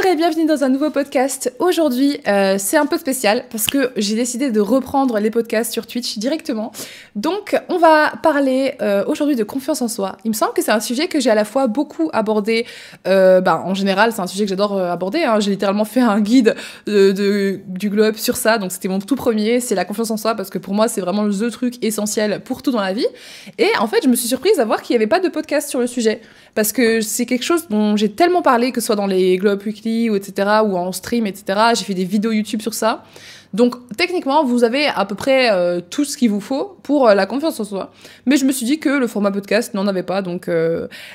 Bonjour et bienvenue dans un nouveau podcast. Aujourd'hui, c'est un peu spécial parce que j'ai décidé de reprendre les podcasts sur Twitch directement. Donc, on va parler aujourd'hui de confiance en soi. Il me semble que c'est un sujet que j'ai à la fois beaucoup abordé. En général, c'est un sujet que j'adore aborder. Hein. J'ai littéralement fait un guide du Glow Up sur ça. Donc, c'était mon tout premier. C'est la confiance en soi parce que pour moi, c'est vraiment le truc essentiel pour tout dans la vie. Et en fait, je me suis surprise à voir qu'il n'y avait pas de podcast sur le sujet. Parce que c'est quelque chose dont j'ai tellement parlé, que ce soit dans les Glow Up Weekly, ou etc., ou en stream, etc. J'ai fait des vidéos YouTube sur ça. Donc, techniquement, vous avez à peu près tout ce qu'il vous faut pour la confiance en soi. Mais je me suis dit que le format podcast n'en avait pas, donc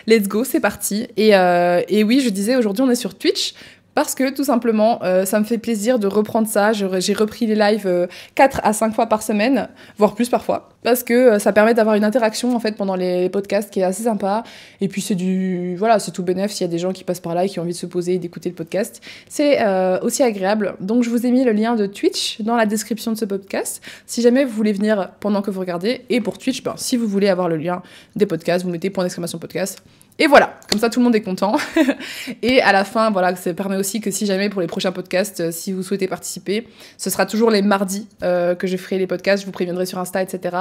let's go, c'est parti. Et oui, je disais, aujourd'hui, on est sur Twitch. Parce que, tout simplement, ça me fait plaisir de reprendre ça. J'ai repris les lives 4 à 5 fois par semaine, voire plus parfois. Parce que ça permet d'avoir une interaction, en fait, pendant les podcasts qui est assez sympa. Et puis, c'est tout bénef s'il y a des gens qui passent par là et qui ont envie de se poser et d'écouter le podcast. C'est aussi agréable. Donc, je vous ai mis le lien de Twitch dans la description de ce podcast. Si jamais vous voulez venir pendant que vous regardez. Et pour Twitch, si vous voulez avoir le lien des podcasts, vous mettez .!podcast. Et voilà, comme ça tout le monde est content. Et à la fin, voilà, ça permet aussi que si jamais pour les prochains podcasts, si vous souhaitez participer, ce sera toujours les mardis que je ferai les podcasts, je vous préviendrai sur Insta, etc.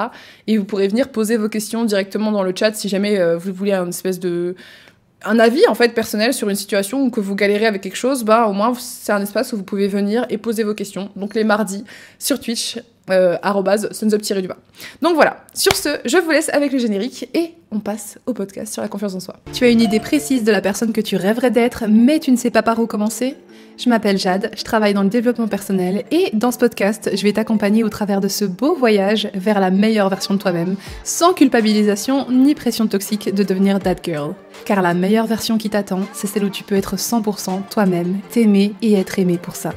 Et vous pourrez venir poser vos questions directement dans le chat si jamais vous voulez un avis en fait personnel sur une situation ou que vous galérez avec quelque chose, au moins c'est un espace où vous pouvez venir et poser vos questions. Donc les mardis sur Twitch, @sunsup_. Donc voilà, sur ce, je vous laisse avec le générique et on passe au podcast sur la confiance en soi. Tu as une idée précise de la personne que tu rêverais d'être, mais tu ne sais pas par où commencer ? Je m'appelle Jade, je travaille dans le développement personnel et dans ce podcast, je vais t'accompagner au travers de ce beau voyage vers la meilleure version de toi-même, sans culpabilisation ni pression toxique de devenir that girl. Car la meilleure version qui t'attend, c'est celle où tu peux être 100% toi-même, t'aimer et être aimé pour ça.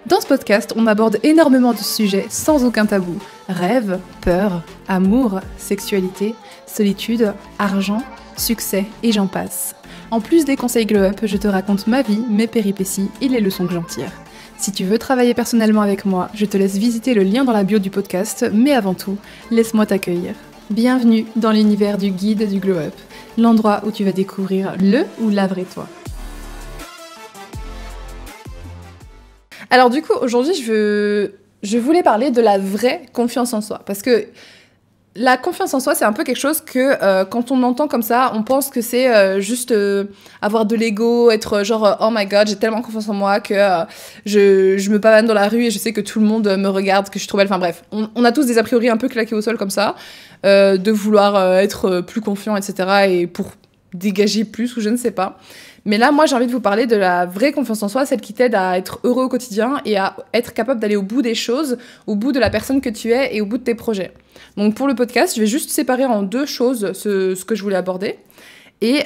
Dans ce podcast, on aborde énormément de sujets sans aucun tabou. Rêve, peur, amour, sexualité, solitude, argent, succès et j'en passe. En plus des conseils Glow Up, je te raconte ma vie, mes péripéties et les leçons que j'en tire. Si tu veux travailler personnellement avec moi, je te laisse visiter le lien dans la bio du podcast, mais avant tout, laisse-moi t'accueillir. Bienvenue dans l'univers du guide du Glow Up, l'endroit où tu vas découvrir le ou la vraie toi. Alors du coup, aujourd'hui, je voulais parler de la vraie confiance en soi. Parce que la confiance en soi, c'est un peu quelque chose que quand on entend comme ça, on pense que c'est juste avoir de l'ego, être genre « Oh my God, j'ai tellement confiance en moi que je me pavane dans la rue et je sais que tout le monde me regarde, que je suis trop belle. » Enfin bref, on a tous des a priori un peu claqués au sol comme ça, de vouloir être plus confiant, etc. et pour dégager plus ou je ne sais pas. Mais là, moi, j'ai envie de vous parler de la vraie confiance en soi, celle qui t'aide à être heureux au quotidien et à être capable d'aller au bout des choses, au bout de la personne que tu es et au bout de tes projets. Donc pour le podcast, je vais juste séparer en deux choses ce que je voulais aborder. Et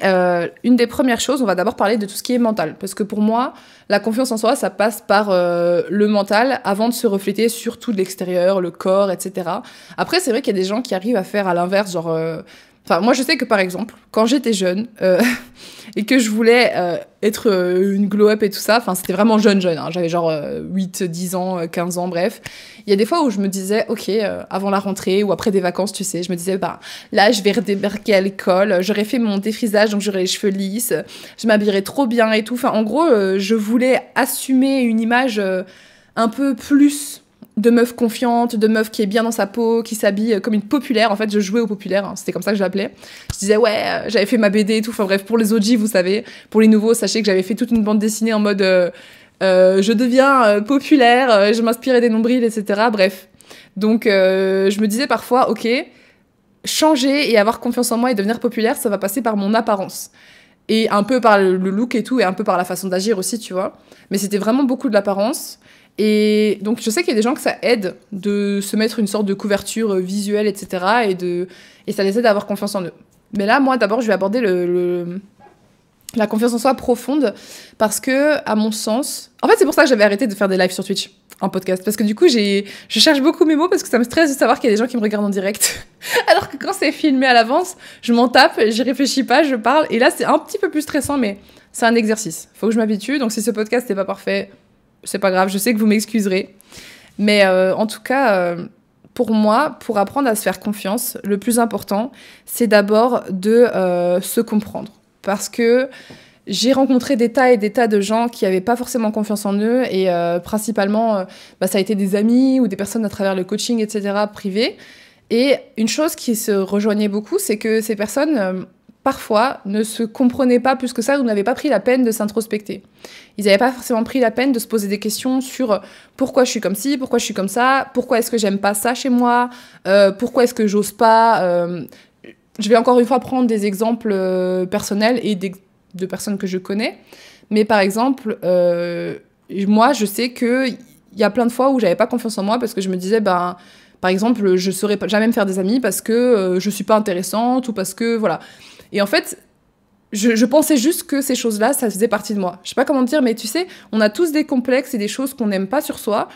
une des premières choses, on va d'abord parler de tout ce qui est mental. Parce que pour moi, la confiance en soi, ça passe par le mental avant de se refléter sur tout de l'extérieur, le corps, etc. Après, c'est vrai qu'il y a des gens qui arrivent à faire à l'inverse, genre... moi, je sais que, par exemple, quand j'étais jeune et que je voulais être une glow-up et tout ça, c'était vraiment jeune, hein, j'avais genre 8, 10 ans, 15 ans, bref. Il y a des fois où je me disais, ok, avant la rentrée ou après des vacances, tu sais, je me disais, là, je vais redébarquer à l'école, j'aurais fait mon défrisage, donc j'aurais les cheveux lisses, je m'habillerais trop bien et tout. En gros, je voulais assumer une image un peu plus... de meuf confiante, de meuf qui est bien dans sa peau, qui s'habille comme une populaire. En fait, je jouais aux populaires, hein, c'était comme ça que je l'appelais. Je disais, ouais, j'avais fait ma BD et tout. Enfin bref, pour les OG, vous savez. Pour les nouveaux, sachez que j'avais fait toute une bande dessinée en mode je deviens populaire, je m'inspirais des nombrils, etc. Bref. Donc, je me disais parfois, ok, changer et avoir confiance en moi et devenir populaire, ça va passer par mon apparence. Et un peu par le look et tout, et un peu par la façon d'agir aussi, tu vois. Mais c'était vraiment beaucoup de l'apparence. Et donc, je sais qu'il y a des gens que ça aide de se mettre une sorte de couverture visuelle, etc. Et ça les aide à avoir confiance en eux. Mais là, moi, d'abord, je vais aborder la confiance en soi profonde parce que, à mon sens... En fait, c'est pour ça que j'avais arrêté de faire des lives sur Twitch en podcast. Parce que du coup, je cherche beaucoup mes mots parce que ça me stresse de savoir qu'il y a des gens qui me regardent en direct. Alors que quand c'est filmé à l'avance, je m'en tape, j'y réfléchis pas, je parle. Et là, c'est un petit peu plus stressant, mais c'est un exercice. Faut que je m'habitue. Donc, si ce podcast n'est pas parfait... c'est pas grave, je sais que vous m'excuserez. Mais en tout cas, pour moi, pour apprendre à se faire confiance, le plus important, c'est d'abord de se comprendre. Parce que j'ai rencontré des tas et des tas de gens qui n'avaient pas forcément confiance en eux et principalement, ça a été des amis ou des personnes à travers le coaching, etc., privé. Et une chose qui se rejoignait beaucoup, c'est que ces personnes, parfois, ne se comprenaient pas plus que ça ou n'avaient pas pris la peine de s'introspecter. Ils n'avaient pas forcément pris la peine de se poser des questions sur pourquoi je suis comme ci, pourquoi je suis comme ça, pourquoi est-ce que j'aime pas ça chez moi, pourquoi est-ce que j'ose pas. Je vais encore une fois prendre des exemples personnels et de personnes que je connais. Mais par exemple, moi, je sais qu'il y a plein de fois où j'avais pas confiance en moi parce que je me disais, par exemple, je saurais jamais me faire des amis parce que je suis pas intéressante ou parce que, voilà. Et en fait, je pensais juste que ces choses-là, ça faisait partie de moi. Je sais pas comment dire, mais tu sais, on a tous des complexes et des choses qu'on n'aime pas sur soi.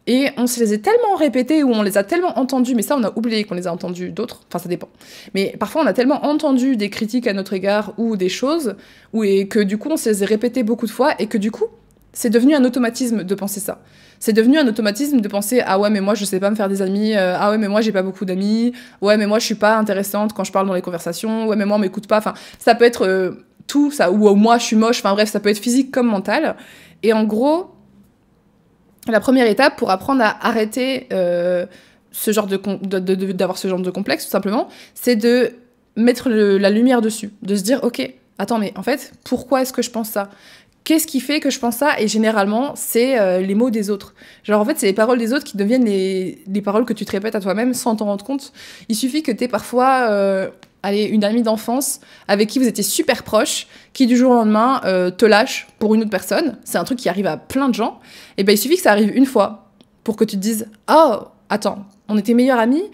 Et on se les a tellement répétés ou on les a tellement entendus, mais ça, on a oublié qu'on les a entendus d'autres. Enfin, ça dépend. Mais parfois, on a tellement entendu des critiques à notre égard ou des choses, et que du coup, on se les a répétées beaucoup de fois et que du coup, c'est devenu un automatisme de penser ça. C'est devenu un automatisme de penser ah ouais mais moi je sais pas me faire des amis, ah ouais mais moi j'ai pas beaucoup d'amis, ouais mais moi je suis pas intéressante quand je parle dans les conversations, ouais mais moi on m'écoute pas, enfin ça peut être tout ça, ou moi je suis moche, enfin bref ça peut être physique comme mental. Et en gros la première étape pour apprendre à arrêter ce genre d'avoir ce genre de complexe tout simplement, c'est de mettre la lumière dessus, de se dire ok attends mais en fait pourquoi est-ce que je pense ça? Qu'est-ce qui fait que je pense ça? Et généralement, c'est les mots des autres. Genre, en fait, c'est les paroles des autres qui deviennent les paroles que tu te répètes à toi-même sans t'en rendre compte. Il suffit que t'aies parfois une amie d'enfance avec qui vous étiez super proche, qui du jour au lendemain te lâche pour une autre personne. C'est un truc qui arrive à plein de gens. Et ben, il suffit que ça arrive une fois pour que tu te dises « Oh, attends, on était meilleurs amis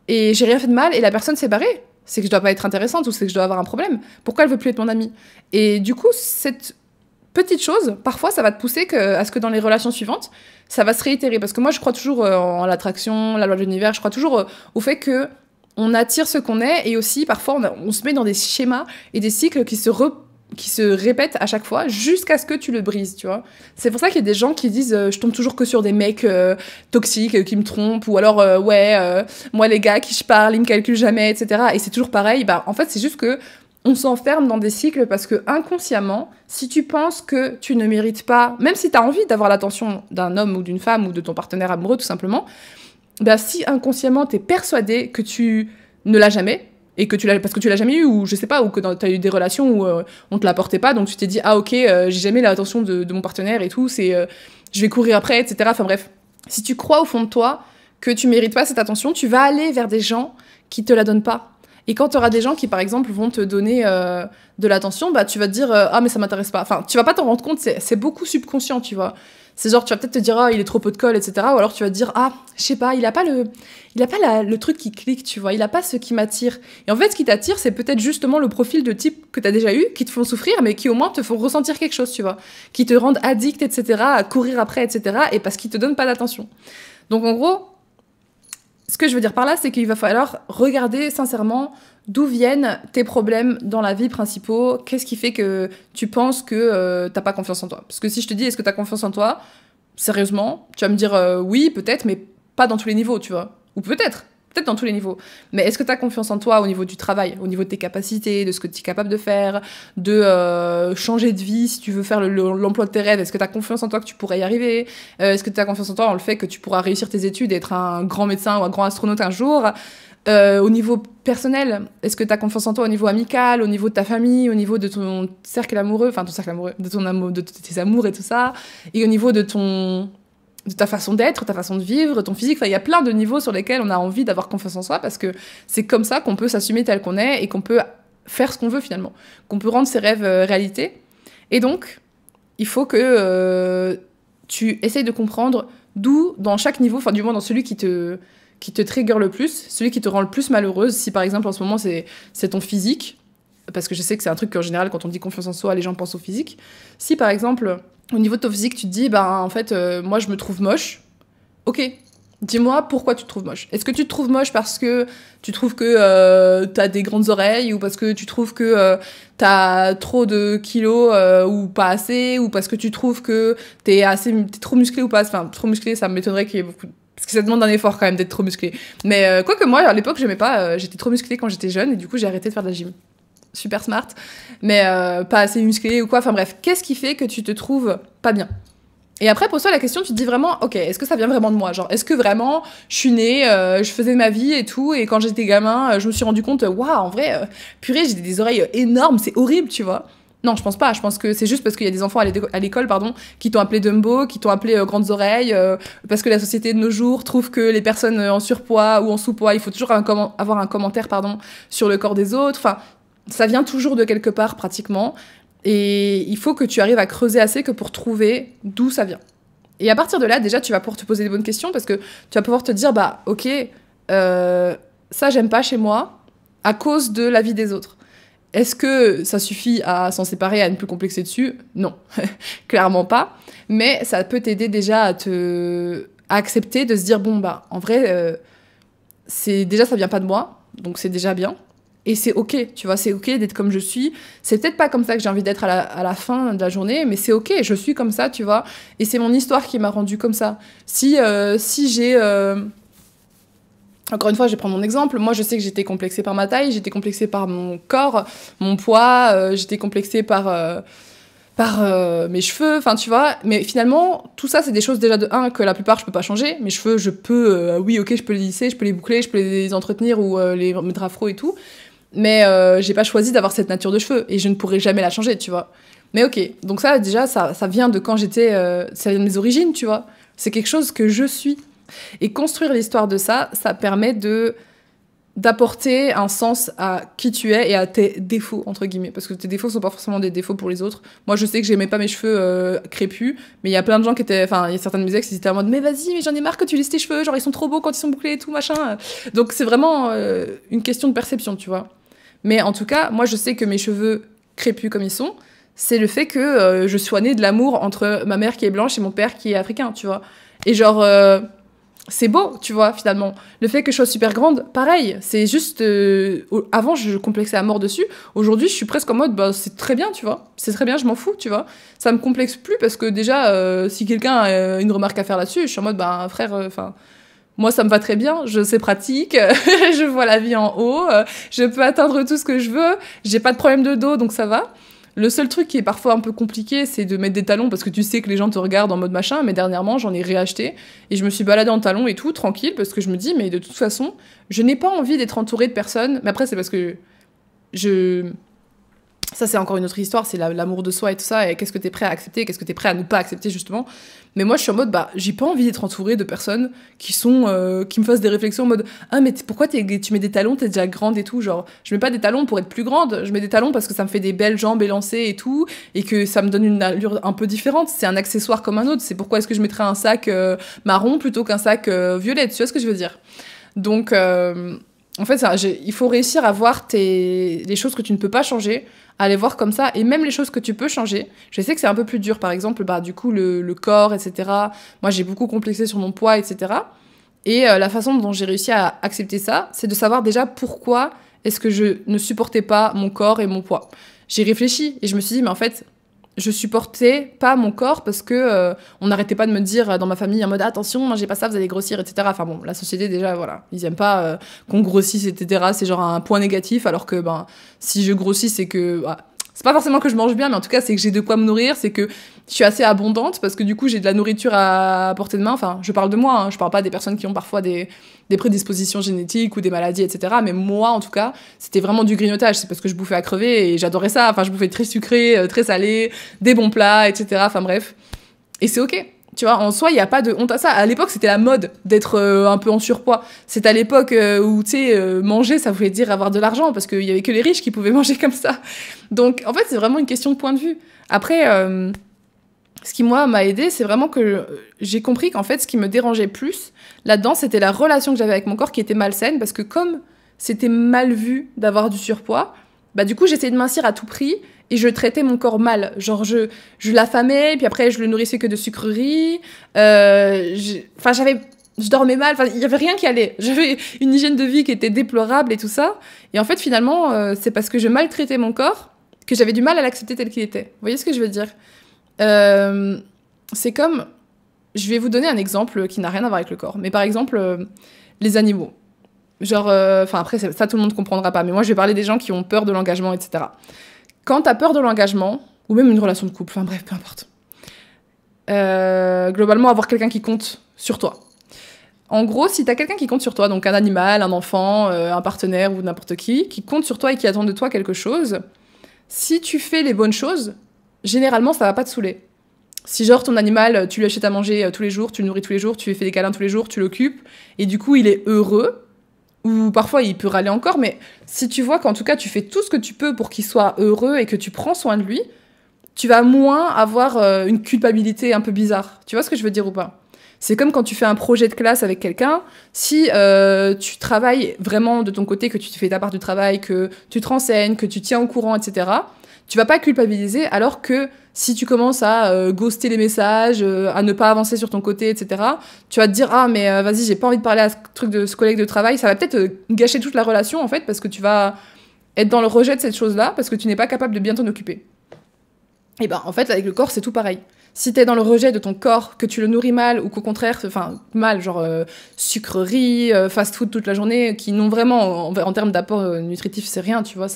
et j'ai rien fait de mal et la personne s'est barrée. C'est que je dois pas être intéressante ou c'est que je dois avoir un problème. Pourquoi elle veut plus être mon amie ?» Et du coup, cette petite chose, parfois ça va te pousser à ce que dans les relations suivantes, ça va se réitérer. Parce que moi je crois toujours en l'attraction, la loi de l'univers, je crois toujours au fait que on attire ce qu'on est, et aussi parfois on se met dans des schémas et des cycles qui se répètent à chaque fois jusqu'à ce que tu le brises, tu vois. C'est pour ça qu'il y a des gens qui disent je tombe toujours que sur des mecs toxiques qui me trompent, ou alors moi les gars qui je parle ils me calculent jamais, etc. Et c'est toujours pareil. En fait c'est juste que on s'enferme dans des cycles parce que inconsciemment, si tu penses que tu ne mérites pas, même si tu as envie d'avoir l'attention d'un homme ou d'une femme ou de ton partenaire amoureux tout simplement, si inconsciemment tu es persuadé que tu ne l'as jamais, et que parce que tu l'as jamais eu, ou je sais pas, ou que tu as eu des relations où on te l'apportait pas, donc tu t'es dit ah ok, j'ai jamais l'attention de mon partenaire et tout, je vais courir après, etc. Enfin bref, si tu crois au fond de toi que tu mérites pas cette attention, tu vas aller vers des gens qui te la donnent pas. Et quand tu auras des gens qui, par exemple, vont te donner de l'attention, tu vas te dire ah mais ça m'intéresse pas. Enfin, tu vas pas t'en rendre compte, c'est beaucoup subconscient, tu vois. C'est genre, tu vas peut-être te dire ah il est trop peu de colle, etc. Ou alors tu vas te dire ah je sais pas, il a pas le truc qui clique, tu vois. Il a pas ce qui m'attire. Et en fait, ce qui t'attire, c'est peut-être justement le profil de type que t'as déjà eu, qui te font souffrir, mais qui au moins te font ressentir quelque chose, tu vois. Qui te rendent addict, etc. À courir après, etc. Et parce qu'ils te donnent pas d'attention. Donc en gros, ce que je veux dire par là, c'est qu'il va falloir regarder sincèrement d'où viennent tes problèmes dans la vie principaux. Qu'est-ce qui fait que tu penses que t'as pas confiance en toi? Parce que si je te dis est-ce que t'as confiance en toi, sérieusement, tu vas me dire oui, peut-être, mais pas dans tous les niveaux, tu vois. Ou peut-être dans tous les niveaux. Mais est-ce que t'as confiance en toi au niveau du travail, au niveau de tes capacités, de ce que tu es capable de faire, de changer de vie si tu veux faire l'emploi de tes rêves? Est-ce que t'as confiance en toi que tu pourrais y arriver? Est-ce que t'as confiance en toi en le fait que tu pourras réussir tes études et être un grand médecin ou un grand astronaute un jour? Au niveau personnel, est-ce que tu as confiance en toi au niveau amical, au niveau de ta famille, au niveau de ton cercle amoureux, de ton amour, de tes amours et tout ça, et au niveau de ta façon d'être, ta façon de vivre, ton physique. Enfin, il y a plein de niveaux sur lesquels on a envie d'avoir confiance en soi parce que c'est comme ça qu'on peut s'assumer tel qu'on est et qu'on peut faire ce qu'on veut finalement, qu'on peut rendre ses rêves réalité. Et donc, il faut que tu essayes de comprendre d'où, dans chaque niveau, enfin du moins dans celui qui te trigger le plus, celui qui te rend le plus malheureuse. Si par exemple en ce moment c'est ton physique, parce que je sais que c'est un truc qu'en général quand on dit confiance en soi, les gens pensent au physique. Si par exemple au niveau de ton physique tu te dis en fait moi je me trouve moche, ok, dis-moi pourquoi tu te trouves moche. Est-ce que tu te trouves moche parce que tu trouves que t'as des grandes oreilles, ou parce que tu trouves que t'as trop de kilos ou pas assez, ou parce que tu trouves que t'es trop musclé ou pas? Enfin, trop musclé, ça m'étonnerait qu'il y ait beaucoup parce que ça demande un effort quand même d'être trop musclé. Mais quoique moi, à l'époque, j'aimais pas, j'étais trop musclée quand j'étais jeune, et du coup, j'ai arrêté de faire de la gym. super smart, mais pas assez musclé ou quoi. Enfin bref, qu'est-ce qui fait que tu te trouves pas bien? Et après, pose-toi la question, tu te dis vraiment, ok, est-ce que ça vient vraiment de moi? Genre, est-ce que vraiment, je suis née, je faisais ma vie et tout, et quand j'étais gamin, je me suis rendu compte, waouh, en vrai, purée, j'ai des oreilles énormes, c'est horrible, tu vois. Non, je pense pas. Je pense que c'est juste parce qu'il y a des enfants à l'école, pardon, qui t'ont appelé Dumbo, qui t'ont appelé grandes oreilles, parce que la société de nos jours trouve que les personnes en surpoids ou en sous-poids, il faut toujours avoir un commentaire, pardon, sur le corps des autres. Enfin, ça vient toujours de quelque part, pratiquement. Et il faut que tu arrives à creuser assez que pour trouver d'où ça vient. Et à partir de là, déjà, tu vas pouvoir te poser des bonnes questions parce que tu vas pouvoir te dire, bah, ok, ça, j'aime pas chez moi à cause de la vie des autres. Est-ce que ça suffit à s'en séparer, à ne plus complexer dessus? Non, clairement pas. Mais ça peut t'aider déjà à accepter de se dire, bon, bah, en vrai, déjà, ça vient pas de moi, donc c'est déjà bien. Et c'est ok, tu vois, c'est ok d'être comme je suis. C'est peut-être pas comme ça que j'ai envie d'être à la fin de la journée, mais c'est ok, je suis comme ça, tu vois. Et c'est mon histoire qui m'a rendue comme ça. Si j'ai... Encore une fois, je vais prendre mon exemple. Moi, je sais que j'étais complexée par ma taille, j'étais complexée par mon corps, mon poids, j'étais complexée par mes cheveux, enfin tu vois, mais finalement tout ça c'est des choses déjà de un que la plupart je peux pas changer. Mes cheveux je peux, oui ok je peux les lisser, je peux les boucler, je peux les entretenir ou les mettre afro et tout, mais j'ai pas choisi d'avoir cette nature de cheveux et je ne pourrai jamais la changer, tu vois. Mais ok, donc ça déjà ça vient de quand j'étais, ça vient de mes origines, tu vois, c'est quelque chose que je suis. Et construire l'histoire de ça permet d'apporter un sens à qui tu es et à tes défauts, entre guillemets. Parce que tes défauts sont pas forcément des défauts pour les autres. Moi, je sais que j'aimais pas mes cheveux crépus, mais il y a plein de gens qui étaient... Enfin, il y a certains de mes ex qui étaient en mode « Mais vas-y, mais j'en ai marre que tu lisses tes cheveux, genre ils sont trop beaux quand ils sont bouclés et tout, machin. » Donc c'est vraiment une question de perception, tu vois. Mais en tout cas, moi, je sais que mes cheveux crépus comme ils sont, c'est le fait que je sois née de l'amour entre ma mère qui est blanche et mon père qui est africain, tu vois. Et genre... c'est beau, tu vois, finalement. Le fait que je sois super grande, pareil. C'est juste... avant, je complexais à mort dessus. Aujourd'hui, je suis presque en mode, bah, c'est très bien, tu vois. C'est très bien, je m'en fous, tu vois. Ça me complexe plus parce que déjà, si quelqu'un a une remarque à faire là-dessus, je suis en mode, bah, frère, enfin... moi, ça me va très bien, c'est pratique, je vois la vie en haut, je peux atteindre tout ce que je veux, j'ai pas de problème de dos, donc ça va. Le seul truc qui est parfois un peu compliqué, c'est de mettre des talons parce que tu sais que les gens te regardent en mode machin, mais dernièrement, j'en ai réacheté et je me suis baladée en talons et tout, tranquille, parce que je me dis, mais de toute façon, je n'ai pas envie d'être entourée de personnes. Mais après, c'est parce que je... Ça, c'est encore une autre histoire, c'est l'amour de soi et tout ça, et qu'est-ce que t'es prêt à accepter, qu'est-ce que t'es prêt à ne pas accepter, justement. Mais moi, je suis en mode, bah, j'ai pas envie d'être entourée de personnes qui me fassent des réflexions en mode, ah, mais pourquoi tu mets des talons, t'es déjà grande et tout, genre, je mets pas des talons pour être plus grande, je mets des talons parce que ça me fait des belles jambes élancées et tout, et que ça me donne une allure un peu différente, c'est un accessoire comme un autre, c'est pourquoi est-ce que je mettrais un sac marron plutôt qu'un sac violet, tu vois ce que je veux dire? Donc, en fait, il faut réussir à voir les choses que tu ne peux pas changer, à les voir comme ça, et même les choses que tu peux changer. Je sais que c'est un peu plus dur, par exemple, bah, du coup, le corps, etc. Moi, j'ai beaucoup complexé sur mon poids, etc. Et la façon dont j'ai réussi à accepter ça, c'est de savoir déjà pourquoi est-ce que je ne supportais pas mon corps et mon poids. J'ai réfléchi, et je me suis dit, mais en fait, je supportais pas mon corps parce que on n'arrêtait pas de me dire dans ma famille en mode attention, mangez pas ça, vous allez grossir, etc. Enfin bon, la société déjà, voilà, ils aiment pas qu'on grossisse, etc. C'est genre un point négatif, alors que ben si je grossis, c'est que bah, c'est pas forcément que je mange bien, mais en tout cas c'est que j'ai de quoi me nourrir, c'est que je suis assez abondante parce que du coup j'ai de la nourriture à portée de main. Enfin, je parle de moi, hein, je parle pas des personnes qui ont parfois des prédispositions génétiques ou des maladies, etc. Mais moi, en tout cas, c'était vraiment du grignotage. C'est parce que je bouffais à crever et j'adorais ça. Enfin, je bouffais très sucré, très salé, des bons plats, etc. Enfin bref. Et c'est ok. Tu vois, en soi, il n'y a pas de honte à ça. À l'époque, c'était la mode d'être un peu en surpoids. C'est à l'époque où, tu sais, manger, ça voulait dire avoir de l'argent, parce qu'il y avait que les riches qui pouvaient manger comme ça. Donc, en fait, c'est vraiment une question de point de vue. Après, ce qui, moi, m'a aidé, c'est vraiment que j'ai compris qu'en fait, ce qui me dérangeait plus là-dedans, c'était la relation que j'avais avec mon corps qui était malsaine, parce que comme c'était mal vu d'avoir du surpoids, bah du coup, j'essayais de mincir à tout prix, et je traitais mon corps mal. Genre, je l'affamais, puis après, je le nourrissais que de sucreries. Enfin, je dormais mal. Enfin, il y avait rien qui allait. J'avais une hygiène de vie qui était déplorable et tout ça. Et en fait, finalement, c'est parce que je maltraitais mon corps que j'avais du mal à l'accepter tel qu'il était. Vous voyez ce que je veux dire? C'est comme... Je vais vous donner un exemple qui n'a rien à voir avec le corps. Mais par exemple, les animaux. Genre, enfin après, ça, tout le monde comprendra pas. Mais moi, je vais parler des gens qui ont peur de l'engagement, etc. Quand t'as peur de l'engagement, ou même une relation de couple, enfin bref, peu importe. Globalement, avoir quelqu'un qui compte sur toi. En gros, si t'as quelqu'un qui compte sur toi, donc un animal, un enfant, un partenaire ou n'importe qui compte sur toi et qui attend de toi quelque chose, si tu fais les bonnes choses, généralement, ça va pas te saouler. Si genre ton animal, tu lui achètes à manger tous les jours, tu le nourris tous les jours, tu lui fais des câlins tous les jours, tu l'occupes, et du coup il est heureux, ou parfois il peut râler encore, mais si tu vois qu'en tout cas tu fais tout ce que tu peux pour qu'il soit heureux et que tu prends soin de lui, tu vas moins avoir une culpabilité un peu bizarre. Tu vois ce que je veux dire ou pas ? C'est comme quand tu fais un projet de classe avec quelqu'un, si tu travailles vraiment de ton côté, que tu te fais ta part du travail, que tu te renseignes, que tu tiens au courant, etc., tu vas pas culpabiliser, alors que si tu commences à ghoster les messages, à ne pas avancer sur ton côté, etc., tu vas te dire « Ah, mais vas-y, j'ai pas envie de parler à ce collègue de travail », ça va peut-être gâcher toute la relation, en fait, parce que tu vas être dans le rejet de cette chose-là, parce que tu n'es pas capable de bien t'en occuper. Et ben, en fait, avec le corps, c'est tout pareil. Si t'es dans le rejet de ton corps, que tu le nourris mal, ou qu'au contraire, enfin, mal, genre sucreries, fast-food toute la journée, qui n'ont vraiment, en termes d'apport nutritif, c'est rien, tu vois.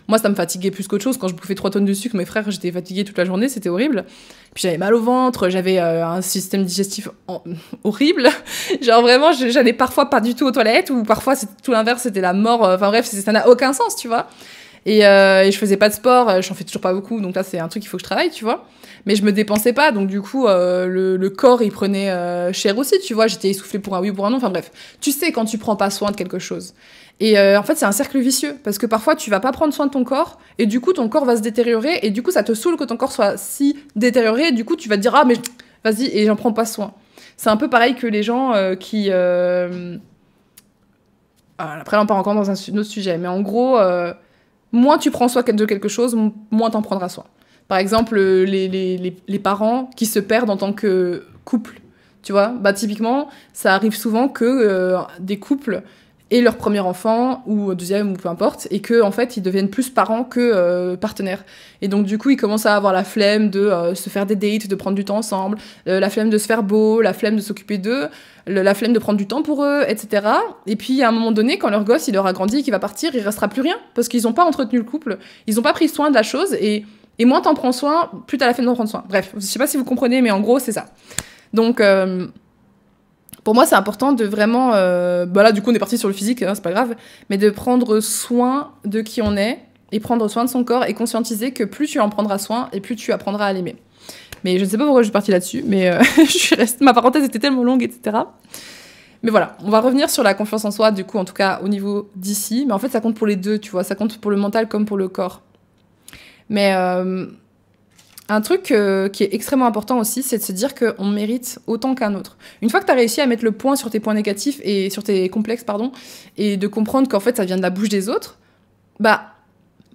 Moi, ça me fatiguait plus qu'autre chose. Quand je bouffais 3 tonnes de sucre, mes frères, j'étais fatiguée toute la journée, c'était horrible. Puis j'avais mal au ventre, j'avais un système digestif horrible. Genre vraiment, j'allais parfois pas du tout aux toilettes, ou parfois, c'était tout l'inverse, c'était la mort. Enfin bref, ça n'a aucun sens, tu vois. Et je faisais pas de sport, j'en fais toujours pas beaucoup, donc là c'est un truc qu'il faut que je travaille, tu vois. Mais je me dépensais pas, donc du coup le corps il prenait cher aussi, tu vois. J'étais essoufflée pour un oui ou pour un non, enfin bref. Tu sais quand tu prends pas soin de quelque chose. Et en fait c'est un cercle vicieux, parce que parfois tu vas pas prendre soin de ton corps, et du coup ton corps va se détériorer, et du coup ça te saoule que ton corps soit si détérioré, et du coup tu vas te dire ah mais vas-y, et j'en prends pas soin. C'est un peu pareil que les gens qui... Après là on part encore dans un autre sujet, mais en gros... moins tu prends soin de quelque chose, moins t'en prendras soin. Par exemple, les parents qui se perdent en tant que couple, tu vois, bah typiquement, ça arrive souvent que des couples aient leur premier enfant, ou deuxième, ou peu importe, et que en fait, ils deviennent plus parents que partenaires. Et donc, du coup, ils commencent à avoir la flemme de se faire des dates, de prendre du temps ensemble, la flemme de se faire beau, la flemme de s'occuper d'eux, la flemme de prendre du temps pour eux, etc. Et puis, à un moment donné, quand leur gosse, il aura grandi et qu'il va partir, il restera plus rien, parce qu'ils n'ont pas entretenu le couple, ils n'ont pas pris soin de la chose, et moins t'en prends soin, plus t'as la flemme d'en prendre soin. Bref, je sais pas si vous comprenez, mais en gros, c'est ça. Donc... pour moi, c'est important de vraiment... bah là, du coup, on est parti sur le physique, hein, c'est pas grave, mais de prendre soin de qui on est, et prendre soin de son corps, et conscientiser que plus tu en prendras soin, et plus tu apprendras à l'aimer. Mais je ne sais pas pourquoi je suis partie là-dessus, mais ma parenthèse était tellement longue, etc. Mais voilà, on va revenir sur la confiance en soi, du coup, en tout cas, au niveau d'ici. Mais en fait, ça compte pour les deux, tu vois, ça compte pour le mental comme pour le corps. Mais... un truc qui est extrêmement important aussi, c'est de se dire qu'on mérite autant qu'un autre. Une fois que tu as réussi à mettre le point sur tes points négatifs et sur tes complexes, pardon, et de comprendre qu'en fait ça vient de la bouche des autres, bah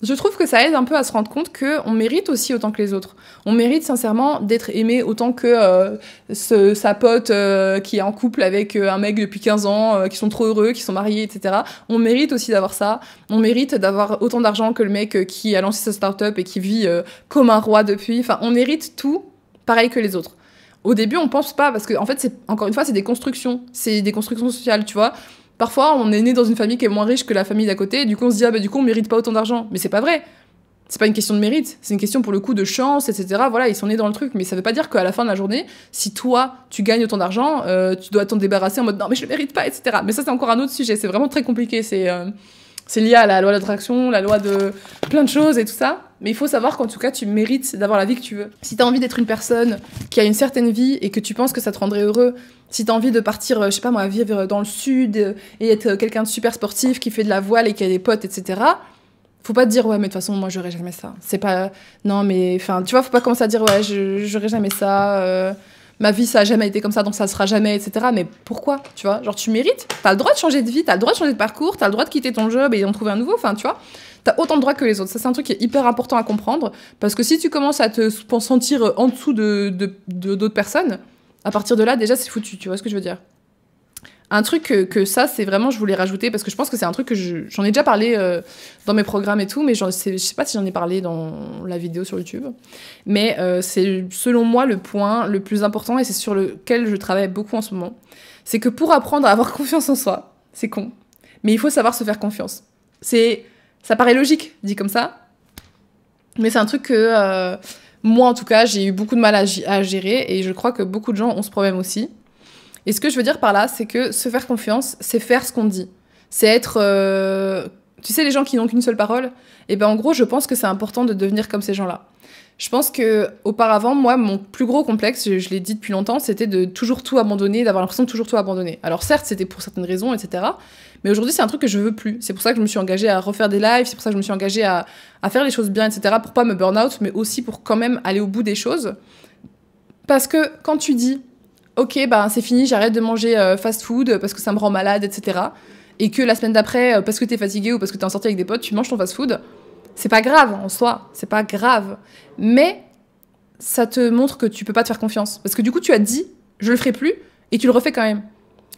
je trouve que ça aide un peu à se rendre compte qu'on mérite aussi autant que les autres. On mérite sincèrement d'être aimé autant que sa pote qui est en couple avec un mec depuis 15 ans, qui sont trop heureux, qui sont mariés, etc. On mérite aussi d'avoir ça. On mérite d'avoir autant d'argent que le mec qui a lancé sa start-up et qui vit comme un roi depuis. Enfin, on mérite tout pareil que les autres. Au début, on pense pas, parce que en fait, encore une fois, c'est des constructions sociales, tu vois. Parfois, on est né dans une famille qui est moins riche que la famille d'à côté, et du coup, on se dit, ah bah du coup, on mérite pas autant d'argent. Mais c'est pas vrai. C'est pas une question de mérite, c'est une question pour le coup de chance, etc. Voilà, ils sont nés dans le truc. Mais ça veut pas dire qu'à la fin de la journée, si toi, tu gagnes autant d'argent, tu dois t'en débarrasser en mode, non, mais je le mérite pas, etc. Mais ça, c'est encore un autre sujet. C'est vraiment très compliqué. C'est lié à la loi d'attraction, la loi de plein de choses et tout ça. Mais il faut savoir qu'en tout cas, tu mérites d'avoir la vie que tu veux. Si t'as envie d'être une personne qui a une certaine vie et que tu penses que ça te rendrait heureux, si t'as envie de partir, je sais pas moi, vivre dans le sud et être quelqu'un de super sportif qui fait de la voile et qui a des potes, etc., faut pas te dire, ouais, mais de toute façon, moi, j'aurais jamais ça. C'est pas... Non, mais... Enfin, tu vois, faut pas commencer à dire, ouais, j'aurais jamais ça... ma vie, ça a jamais été comme ça, donc ça sera jamais, etc. Mais pourquoi, tu vois? Genre, tu mérites, t'as le droit de changer de vie, t'as le droit de changer de parcours, t'as le droit de quitter ton job et d'en trouver un nouveau, enfin, tu vois? T'as autant de droits que les autres. Ça, c'est un truc qui est hyper important à comprendre, parce que si tu commences à te sentir en dessous d'autres personnes, à partir de là, déjà, c'est foutu, tu vois ce que je veux dire? Un truc que ça, c'est vraiment, je voulais rajouter, parce que je pense que c'est un truc que j'en ai déjà parlé dans mes programmes et tout, mais je sais pas si j'en ai parlé dans la vidéo sur YouTube. Mais c'est, selon moi, le point le plus important, et c'est sur lequel je travaille beaucoup en ce moment. C'est que pour apprendre à avoir confiance en soi, c'est con, mais il faut savoir se faire confiance. Ça paraît logique, dit comme ça, mais c'est un truc que moi, en tout cas, j'ai eu beaucoup de mal à gérer, et je crois que beaucoup de gens ont ce problème aussi. Et ce que je veux dire par là, c'est que se faire confiance, c'est faire ce qu'on dit. C'est être... tu sais, les gens qui n'ont qu'une seule parole, et ben en gros, je pense que c'est important de devenir comme ces gens-là. Je pense que auparavant, moi, mon plus gros complexe, je l'ai dit depuis longtemps, c'était de toujours tout abandonner, d'avoir l'impression de toujours tout abandonner. Alors certes, c'était pour certaines raisons, etc. Mais aujourd'hui, c'est un truc que je veux plus. C'est pour ça que je me suis engagée à refaire des lives, c'est pour ça que je me suis engagée à faire les choses bien, etc. Pour pas me burn out, mais aussi pour quand même aller au bout des choses. Parce que quand tu dis, ok, ben c'est fini, j'arrête de manger fast food parce que ça me rend malade, etc. Et que la semaine d'après, parce que t'es fatigué ou parce que t'es en sortie avec des potes, tu manges ton fast food. C'est pas grave en soi, c'est pas grave. Mais ça te montre que tu peux pas te faire confiance. Parce que du coup, tu as dit, je le ferai plus, et tu le refais quand même.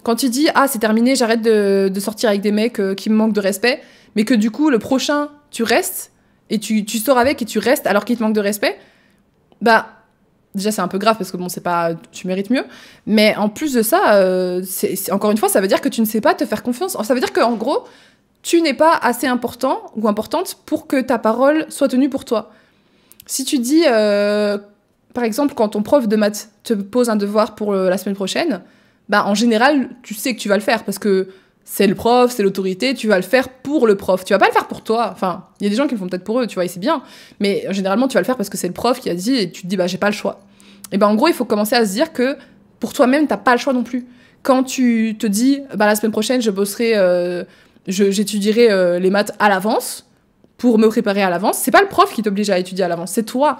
Quand tu dis, ah, c'est terminé, j'arrête de sortir avec des mecs qui me manquent de respect, mais que du coup, le prochain, tu restes, et tu sors avec et tu restes alors qu'il te manque de respect, bah, déjà, c'est un peu grave parce que bon, c'est pas, tu mérites mieux. Mais en plus de ça, encore une fois, ça veut dire que tu ne sais pas te faire confiance. Ça veut dire qu'en gros, tu n'es pas assez important ou importante pour que ta parole soit tenue pour toi. Si tu dis, par exemple, quand ton prof de maths te pose un devoir pour la semaine prochaine, bah en général, tu sais que tu vas le faire parce que c'est le prof, c'est l'autorité, tu vas le faire pour le prof. Tu vas pas le faire pour toi. Enfin, il y a des gens qui le font peut-être pour eux, tu vois, et c'est bien. Mais généralement, tu vas le faire parce que c'est le prof qui a dit et tu te dis, bah j'ai pas le choix. Et ben en gros, il faut commencer à se dire que pour toi-même, t'as pas le choix non plus. Quand tu te dis, bah la semaine prochaine, je bosserai, j'étudierai les maths à l'avance pour me préparer à l'avance, c'est pas le prof qui t'oblige à étudier à l'avance, c'est toi.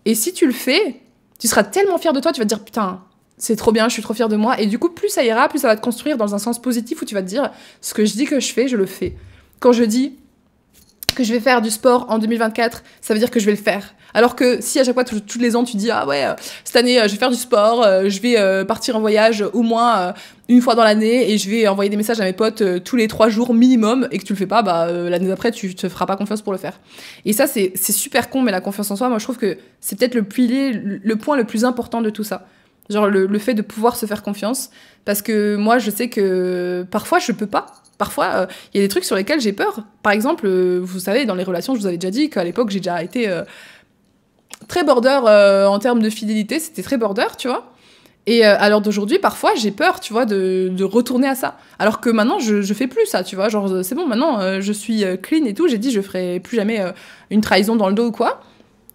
Et si tu le fais, tu seras tellement fier de toi, tu vas te dire putain, c'est trop bien, je suis trop fière de moi. Et du coup, plus ça ira, plus ça va te construire dans un sens positif où tu vas te dire ce que je dis que je fais, je le fais. Quand je dis que je vais faire du sport en 2024, ça veut dire que je vais le faire. Alors que si à chaque fois, tous les ans, tu dis « Ah ouais, cette année, je vais faire du sport, je vais partir en voyage au moins une fois dans l'année et je vais envoyer des messages à mes potes tous les 3 jours minimum » et que tu le fais pas, bah l'année d'après, tu te feras pas confiance pour le faire. Et ça, c'est super con, mais la confiance en soi, moi, je trouve que c'est peut-être le point le plus important de tout ça. Genre le fait de pouvoir se faire confiance. Parce que moi, je sais que parfois, je peux pas. Parfois, il y a des trucs sur lesquels j'ai peur. Par exemple, vous savez, dans les relations, je vous avais déjà dit qu'à l'époque, j'ai déjà été très border en termes de fidélité. C'était très border, tu vois. Et à l'heure d'aujourd'hui, parfois, j'ai peur, tu vois, de retourner à ça. Alors que maintenant, je fais plus ça, tu vois. Genre, c'est bon, maintenant, je suis clean et tout. J'ai dit, je ferai plus jamais une trahison dans le dos ou quoi.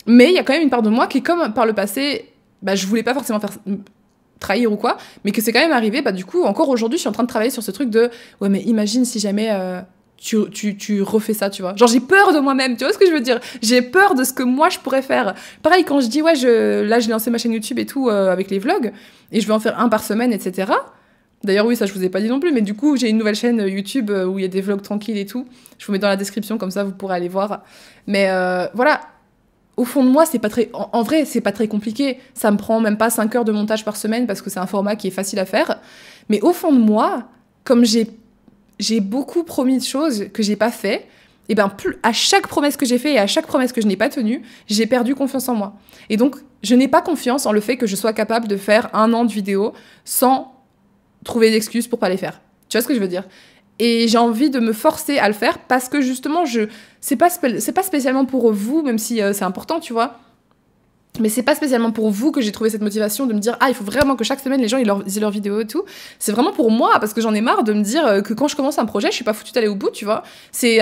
Mais il y a quand même une part de moi qui, comme par le passé, bah, je voulais pas forcément faire trahir ou quoi, mais que c'est quand même arrivé, bah du coup, encore aujourd'hui, je suis en train de travailler sur ce truc de ouais, mais imagine si jamais tu refais ça, tu vois. Genre, j'ai peur de moi-même, tu vois ce que je veux dire? J'ai peur de ce que moi, je pourrais faire. Pareil, quand je dis, ouais, là, j'ai lancé ma chaîne YouTube et tout, avec les vlogs, et je vais en faire un par semaine, etc. D'ailleurs, oui, ça, je vous ai pas dit non plus, mais du coup, j'ai une nouvelle chaîne YouTube où il y a des vlogs tranquilles et tout. Je vous mets dans la description, comme ça, vous pourrez aller voir. Mais voilà. Au fond de moi, c'est pas très... En vrai, c'est pas très compliqué. Ça me prend même pas 5 heures de montage par semaine parce que c'est un format qui est facile à faire. Mais au fond de moi, comme j'ai beaucoup promis de choses que j'ai pas fait, et ben à chaque promesse que j'ai fait et à chaque promesse que je n'ai pas tenue, j'ai perdu confiance en moi. Et donc, je n'ai pas confiance en le fait que je sois capable de faire 1 an de vidéos sans trouver d'excuses pour pas les faire. Tu vois ce que je veux dire? Et j'ai envie de me forcer à le faire parce que justement, c'est pas spécialement pour vous, même si c'est important, tu vois. Mais c'est pas spécialement pour vous que j'ai trouvé cette motivation de me dire « Ah, il faut vraiment que chaque semaine, les gens ils aient leurs vidéos et tout. » C'est vraiment pour moi, parce que j'en ai marre de me dire que quand je commence un projet, je suis pas foutue d'aller au bout, tu vois. C'est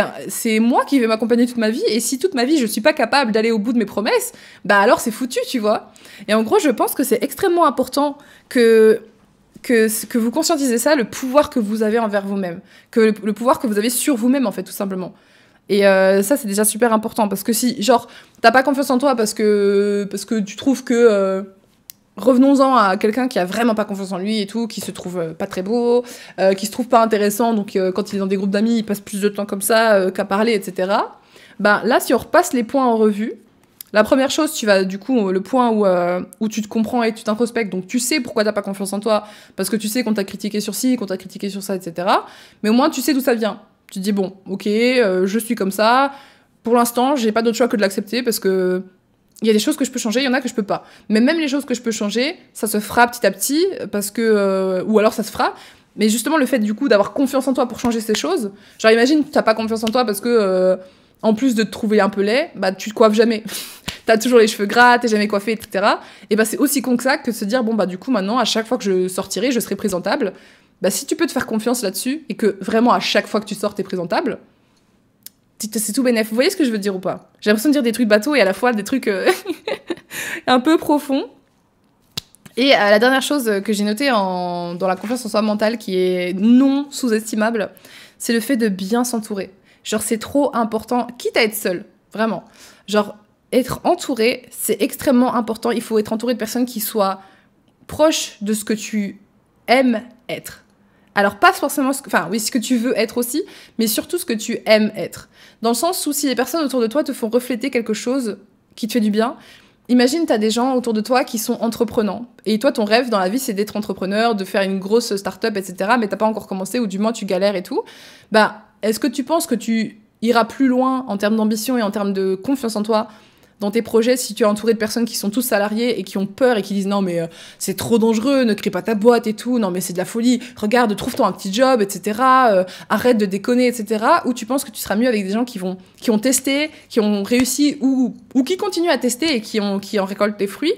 moi qui vais m'accompagner toute ma vie, et si toute ma vie, je suis pas capable d'aller au bout de mes promesses, bah alors c'est foutu, tu vois. Et en gros, je pense que c'est extrêmement important que vous conscientisez ça, le pouvoir que vous avez envers vous-même, que le pouvoir que vous avez sur vous-même, en fait, tout simplement. Et ça, c'est déjà super important, parce que si, genre, t'as pas confiance en toi parce que tu trouves que... revenons-en à quelqu'un qui a vraiment pas confiance en lui et tout, qui se trouve pas très beau, qui se trouve pas intéressant, donc quand il est dans des groupes d'amis, il passe plus de temps comme ça qu'à parler, etc. Ben là, si on repasse les points en revue, la première chose, tu vas, du coup, le point où tu te comprends et tu t'introspectes, donc tu sais pourquoi t'as pas confiance en toi, parce que tu sais qu'on t'a critiqué sur ci, qu'on t'a critiqué sur ça, etc. Mais au moins, tu sais d'où ça vient. Tu te dis, bon, ok, je suis comme ça, pour l'instant, j'ai pas d'autre choix que de l'accepter, parce que il y a des choses que je peux changer, il y en a que je peux pas. Mais même les choses que je peux changer, ça se fera petit à petit, parce que... ou alors ça se fera, Mais justement, le fait du coup d'avoir confiance en toi pour changer ces choses, genre imagine, t'as pas confiance en toi parce que, en plus de te trouver un peu laid, bah tu te coiffes jamais. T'as toujours les cheveux gras, t'es jamais coiffé, etc. Et bah c'est aussi con que ça que de se dire, bon bah du coup maintenant, à chaque fois que je sortirai, je serai présentable. Bah si tu peux te faire confiance là-dessus, et que vraiment à chaque fois que tu sors, t'es présentable, c'est tout bénef. Vous voyez ce que je veux dire ou pas? J'ai l'impression de dire des trucs bateaux et à la fois des trucs un peu profonds. Et la dernière chose que j'ai notée dans la confiance en soi mentale, qui est non sous-estimable, c'est le fait de bien s'entourer. Genre, c'est trop important, quitte à être seul, vraiment. Genre, être entouré, c'est extrêmement important. Il faut être entouré de personnes qui soient proches de ce que tu aimes être. Alors, pas forcément ce que tu veux être aussi, mais surtout ce que tu aimes être. Dans le sens où si les personnes autour de toi te font refléter quelque chose qui te fait du bien, imagine, t'as des gens autour de toi qui sont entreprenants. Et toi, ton rêve dans la vie, c'est d'être entrepreneur, de faire une grosse start-up, etc. Mais t'as pas encore commencé, ou du moins tu galères et tout. Bah, est-ce que tu penses que tu iras plus loin en termes d'ambition et en termes de confiance en toi dans tes projets si tu es entouré de personnes qui sont tous salariés et qui ont peur et qui disent non mais c'est trop dangereux, ne crée pas ta boîte et tout, non mais c'est de la folie, regarde, trouve-toi un petit job, etc. Arrête de déconner, etc. Ou tu penses que tu seras mieux avec des gens qui ont testé, qui ont réussi ou qui continuent à tester et qui en récoltent les fruits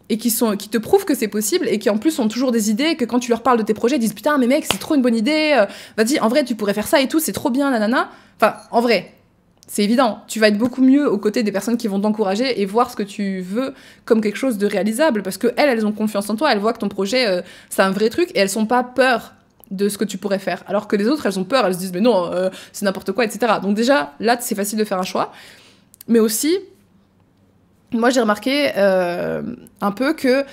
et qui te prouvent que c'est possible et qui en plus ont toujours des idées, que quand tu leur parles de tes projets, ils disent putain mais mec c'est trop une bonne idée, vas-y en vrai tu pourrais faire ça et tout, c'est trop bien, nanana. Enfin en vrai, c'est évident, tu vas être beaucoup mieux aux côtés des personnes qui vont t'encourager et voir ce que tu veux comme quelque chose de réalisable, parce que elles ont confiance en toi, elles voient que ton projet, c'est un vrai truc, et elles sont pas peur de ce que tu pourrais faire. Alors que les autres, elles ont peur, elles se disent, mais non, c'est n'importe quoi, etc. Donc déjà, là, c'est facile de faire un choix. Mais aussi, moi, j'ai remarqué un peu que...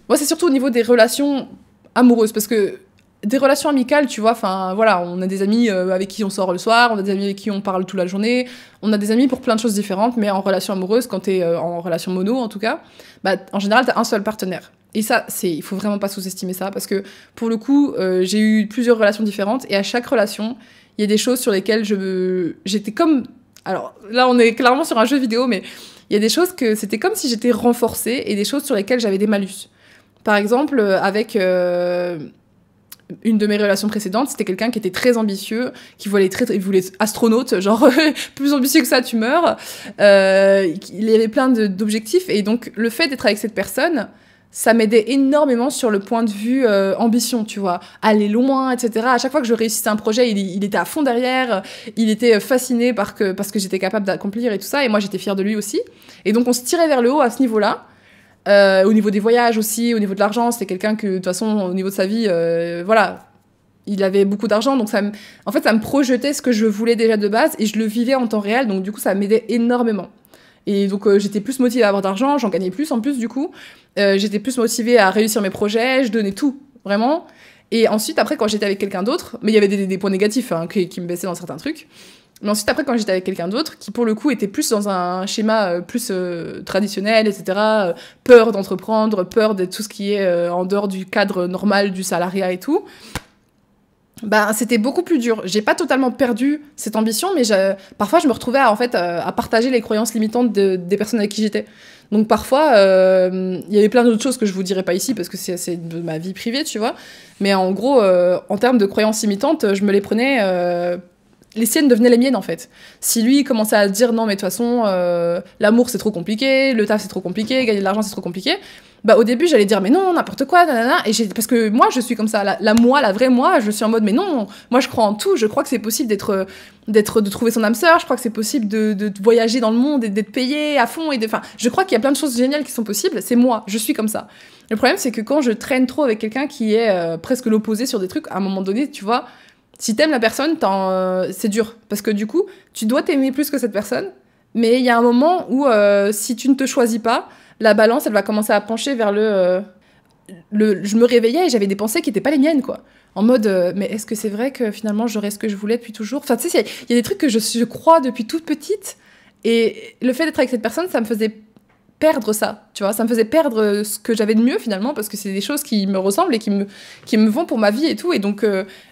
Moi, c'est surtout au niveau des relations amoureuses, parce que des relations amicales, tu vois, enfin voilà, on a des amis avec qui on sort le soir, on a des amis avec qui on parle toute la journée, on a des amis pour plein de choses différentes, mais en relation amoureuse, quand t'es en relation mono en tout cas, bah en général t'as un seul partenaire. Et ça, il faut vraiment pas sous-estimer ça, parce que pour le coup, j'ai eu plusieurs relations différentes, et à chaque relation, il y a des choses sur lesquelles j'étais comme... Alors là, on est clairement sur un jeu vidéo, mais il y a des choses que c'était comme si j'étais renforcée, et des choses sur lesquelles j'avais des malus. Par exemple, avec... une de mes relations précédentes, c'était quelqu'un qui était très ambitieux, qui voulait il voulait être astronaute, genre plus ambitieux que ça, tu meurs. Il y avait plein d'objectifs, et donc le fait d'être avec cette personne, ça m'aidait énormément sur le point de vue ambition, tu vois, aller loin, etc. À chaque fois que je réussissais un projet, il était à fond derrière, il était fasciné parce que j'étais capable d'accomplir et tout ça, et moi j'étais fière de lui aussi. Et donc on se tirait vers le haut à ce niveau-là. Au niveau des voyages aussi, au niveau de l'argent, c'était quelqu'un que, de toute façon, au niveau de sa vie, voilà, il avait beaucoup d'argent, donc ça me projetait ce que je voulais déjà de base, et je le vivais en temps réel, donc du coup, ça m'aidait énormément. Et donc, j'étais plus motivée à avoir d'argent, j'en gagnais plus en plus, du coup. J'étais plus motivée à réussir mes projets, je donnais tout, vraiment. Et ensuite, après, quand j'étais avec quelqu'un d'autre, mais il y avait des points négatifs hein, qui me baissaient dans certains trucs. Mais ensuite, après, quand j'étais avec quelqu'un d'autre, qui pour le coup était plus dans un schéma plus traditionnel, etc., peur d'entreprendre, peur de tout ce qui est en dehors du cadre normal du salariat et tout, bah, c'était beaucoup plus dur. J'ai pas totalement perdu cette ambition, mais parfois je me retrouvais à partager les croyances limitantes des personnes avec qui j'étais. Donc parfois, il y avait plein d'autres choses que je vous dirai pas ici parce que c'est de ma vie privée, tu vois. Mais en gros, en termes de croyances limitantes, je me les prenais... les siennes devenaient les miennes en fait. Si lui commençait à dire non mais de toute façon l'amour c'est trop compliqué, le taf c'est trop compliqué, gagner de l'argent c'est trop compliqué, bah au début j'allais dire mais non n'importe quoi nanana, parce que moi je suis comme ça, la vraie moi, je suis en mode mais non, moi je crois en tout, je crois que c'est possible de trouver son âme sœur, je crois que c'est possible de voyager dans le monde et d'être payé à fond enfin je crois qu'il y a plein de choses géniales qui sont possibles, c'est moi, je suis comme ça. Le problème c'est que quand je traîne trop avec quelqu'un qui est presque l'opposé sur des trucs, à un moment donné tu vois, si t'aimes la personne, c'est dur. Parce que du coup, tu dois t'aimer plus que cette personne. Mais il y a un moment où, si tu ne te choisis pas, la balance, elle va commencer à pencher vers je me réveillais et j'avais des pensées qui n'étaient pas les miennes, quoi. En mode, mais est-ce que c'est vrai que finalement, j'aurais ce que je voulais depuis toujours ? Enfin, tu sais, il y a des trucs que je crois depuis toute petite. Et le fait d'être avec cette personne, ça me faisait perdre ça, tu vois, ça me faisait perdre ce que j'avais de mieux finalement, parce que c'est des choses qui me ressemblent et qui me vont pour ma vie et tout, et donc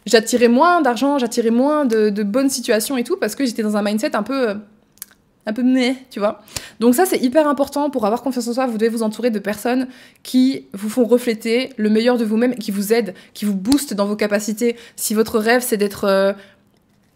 j'attirais moins d'argent, j'attirais moins de bonnes situations et tout, parce que j'étais dans un mindset un peu un peu meh, tu vois. Donc ça, c'est hyper important pour avoir confiance en soi. Vous devez vous entourer de personnes qui vous font refléter le meilleur de vous-même, qui vous aident, qui vous boostent dans vos capacités. Si votre rêve, c'est d'être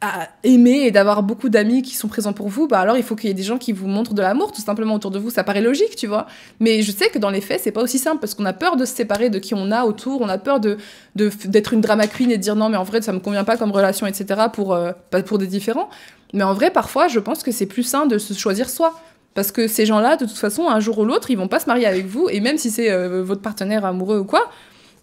à aimer et d'avoir beaucoup d'amis qui sont présents pour vous, bah alors il faut qu'il y ait des gens qui vous montrent de l'amour tout simplement autour de vous. Ça paraît logique, tu vois. Mais je sais que dans les faits, c'est pas aussi simple parce qu'on a peur de se séparer de qui on a autour, on a peur d'être une drama queen et de dire non mais en vrai ça me convient pas comme relation, etc. pour des différents. Mais en vrai, parfois, je pense que c'est plus sain de se choisir soi. Parce que ces gens-là, de toute façon, un jour ou l'autre, ils vont pas se marier avec vous. Et même si c'est votre partenaire amoureux ou quoi,